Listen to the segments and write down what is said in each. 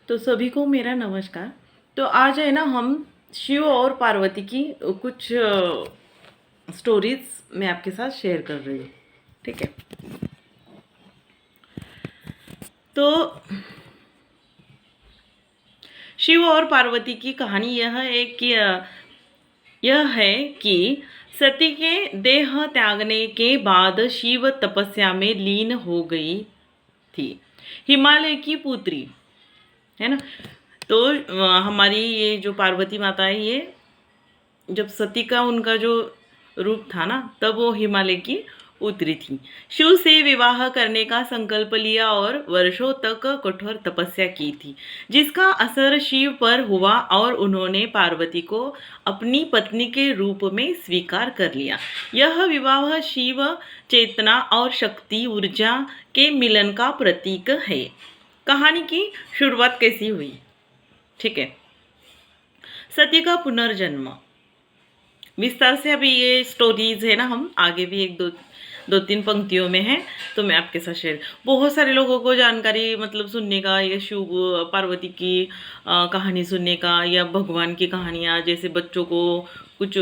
तो सभी को मेरा नमस्कार। तो आज है ना हम शिव और पार्वती की कुछ स्टोरीज मैं आपके साथ शेयर कर रही हूँ। ठीक है। तो शिव और पार्वती की कहानी यह है कि सती के देह त्यागने के बाद शिव तपस्या में लीन हो गई थी। हिमालय की पुत्री है ना। तो हमारी ये जो पार्वती माता है, ये जब सती का उनका जो रूप था ना, तब वो हिमालय की पुत्री थी। शिव से विवाह करने का संकल्प लिया और वर्षों तक कठोर तपस्या की थी, जिसका असर शिव पर हुआ और उन्होंने पार्वती को अपनी पत्नी के रूप में स्वीकार कर लिया। यह विवाह शिव चेतना और शक्ति ऊर्जा के मिलन का प्रतीक है। कहानी की शुरुआत कैसी हुई? ठीक है। सती का पुनर्जन्म विस्तार से अभी ये स्टोरीज है ना, हम आगे भी एक दो तीन पंक्तियों में है, तो मैं आपके साथ शेयर। बहुत सारे लोगों को जानकारी मतलब सुनने का, या शिव पार्वती की कहानी सुनने का, या भगवान की कहानियाँ, जैसे बच्चों को कुछ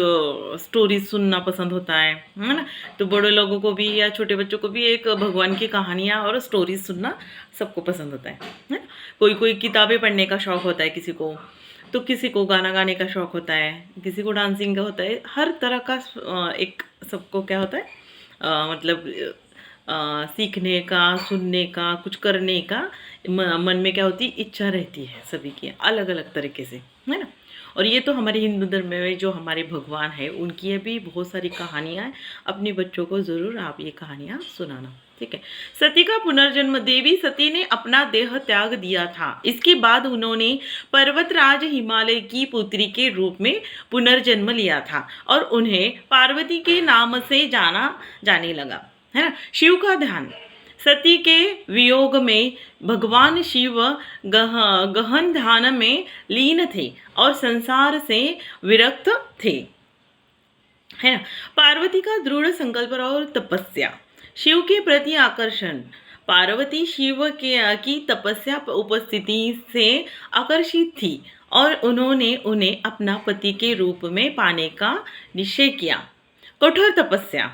स्टोरीज सुनना पसंद होता है ना। तो बड़े लोगों को भी या छोटे बच्चों को भी एक भगवान की कहानियाँ और स्टोरीज सुनना सबको पसंद होता है ना। कोई कोई किताबें पढ़ने का शौक होता है किसी को, तो किसी को गाना गाने का शौक होता है, किसी को डांसिंग का होता है। हर तरह का एक सबको क्या होता है, मतलब सीखने का, सुनने का, कुछ करने का मन में क्या होती है, इच्छा रहती है सभी की अलग अलग तरीके से, है ना। और ये तो हमारे हिंदू धर्म में जो हमारे भगवान है, उनकी ये भी बहुत सारी कहानियाँ हैं। अपने बच्चों को ज़रूर आप ये कहानियाँ सुनाना। ठीक है। सती का पुनर्जन्म। देवी सती ने अपना देह त्याग दिया था। इसके बाद उन्होंने पर्वतराज हिमालय की पुत्री के रूप में पुनर्जन्म लिया था और उन्हें पार्वती के नाम से जाना जाने लगा, है ना। शिव का ध्यान। सती के वियोग में भगवान शिव गहन ध्यान में लीन थे और संसार से विरक्त थे, है ना। पार्वती का दृढ़ संकल्प और तपस्या। शिव के प्रति आकर्षण। पार्वती शिव की तपस्या उपस्थिति से आकर्षित थी और उन्होंने उन्हें अपना पति के रूप में पाने का निश्चय किया। कठोर तपस्या।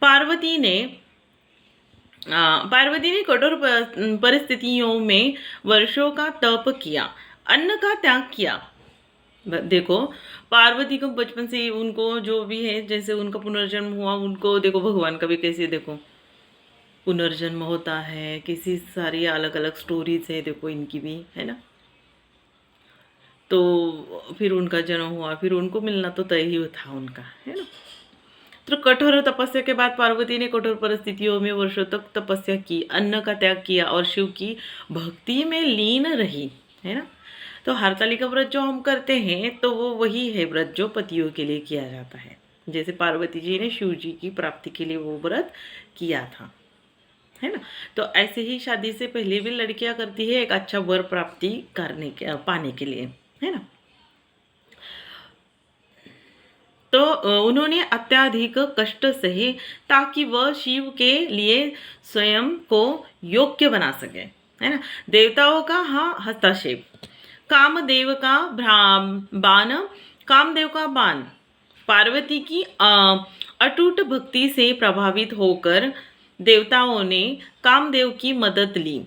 पार्वती ने कठोर परिस्थितियों में वर्षों का तप किया, अन्न का त्याग किया। देखो, पार्वती को बचपन से उनको जो भी है, जैसे उनका पुनर्जन्म हुआ, उनको देखो भगवान का भी कैसे देखो पुनर्जन्म होता है, किसी सारी अलग अलग स्टोरीज है देखो इनकी भी, है ना। तो फिर उनका जन्म हुआ, फिर उनको मिलना तो तय ही था उनका, है ना। तो कठोर तपस्या के बाद पार्वती ने कठोर परिस्थितियों में वर्षों तक तपस्या की, अन्न का त्याग किया और शिव की भक्ति में लीन रही, है ना। तो हरतालिका व्रत जो हम करते हैं, तो वो वही है व्रत जो पतियों के लिए किया जाता है। जैसे पार्वती जी ने शिव जी की प्राप्ति के लिए वो व्रत किया था, है ना। तो ऐसे ही शादी से पहले भी लड़कियां करती है, एक अच्छा वर प्राप्ति पाने के लिए, है ना। तो उन्होंने अत्यधिक कष्ट सहे ताकि वह शिव के लिए स्वयं को योग्य बना सके, है ना। देवताओं का हस्तक्षेप। कामदेव का बाण। कामदेव का बाण। पार्वती की अटूट भक्ति से प्रभावित होकर देवताओं ने कामदेव की मदद ली।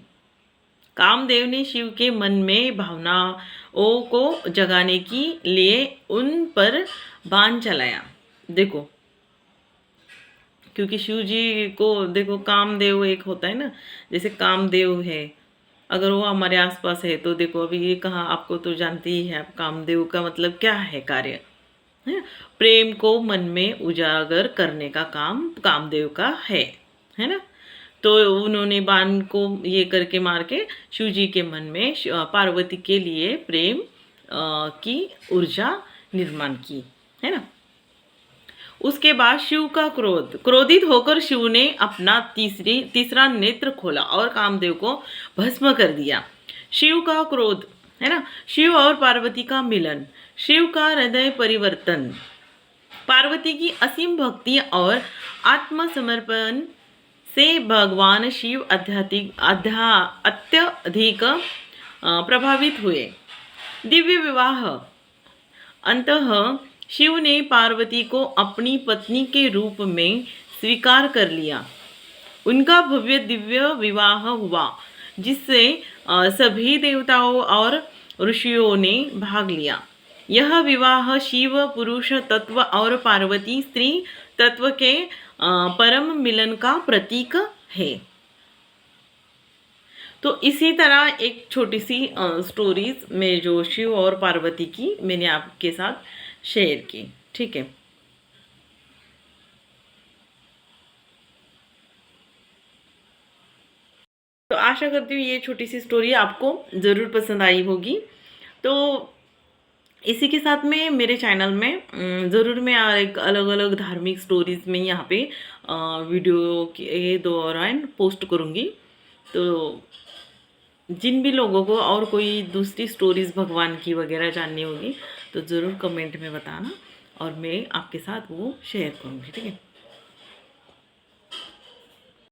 कामदेव ने शिव के मन में भावनाओं को जगाने के लिए उन पर बाण चलाया। देखो, क्योंकि शिव जी को देखो कामदेव एक होता है ना, जैसे कामदेव है, अगर वो हमारे आसपास है तो देखो अभी ये कहाँ, आपको तो जानते ही है आप कामदेव का मतलब क्या है कार्य, है। प्रेम को मन में उजागर करने का काम कामदेव का है ना। तो उन्होंने बाण को ये करके मार के शिव जी के मन में पार्वती के लिए प्रेम की ऊर्जा निर्माण की, है ना। उसके बाद शिव का क्रोधित होकर शिव ने अपना तीसरा नेत्र खोला और कामदेव को भस्म कर दिया। शिव का क्रोध, है ना। शिव और पार्वती का मिलन। शिव का हृदय परिवर्तन। पार्वती की असीम भक्ति और आत्मसमर्पण से भगवान शिव अत्यधिक प्रभावित हुए। दिव्य विवाह। अंततः शिव ने पार्वती को अपनी पत्नी के रूप में स्वीकार कर लिया। उनका भव्य दिव्य विवाह हुआ जिससे सभी देवताओं और ऋषियों ने भाग लिया। यह विवाह शिव पुरुष तत्व और पार्वती स्त्री तत्व के परम मिलन का प्रतीक है। तो इसी तरह एक छोटी सी स्टोरीज में जो शिव और पार्वती की मैंने आपके साथ शेयर की। ठीक है, तो आशा करती हूँ ये छोटी सी स्टोरी आपको ज़रूर पसंद आई होगी। तो इसी के साथ में मेरे चैनल में ज़रूर मैं एक अलग अलग धार्मिक स्टोरीज़ में यहाँ पे वीडियो के दौरान पोस्ट करूँगी। तो जिन भी लोगों को और कोई दूसरी स्टोरीज़ भगवान की वगैरह जाननी होगी तो ज़रूर कमेंट में बताना और मैं आपके साथ वो शेयर करूँगी। ठीक है।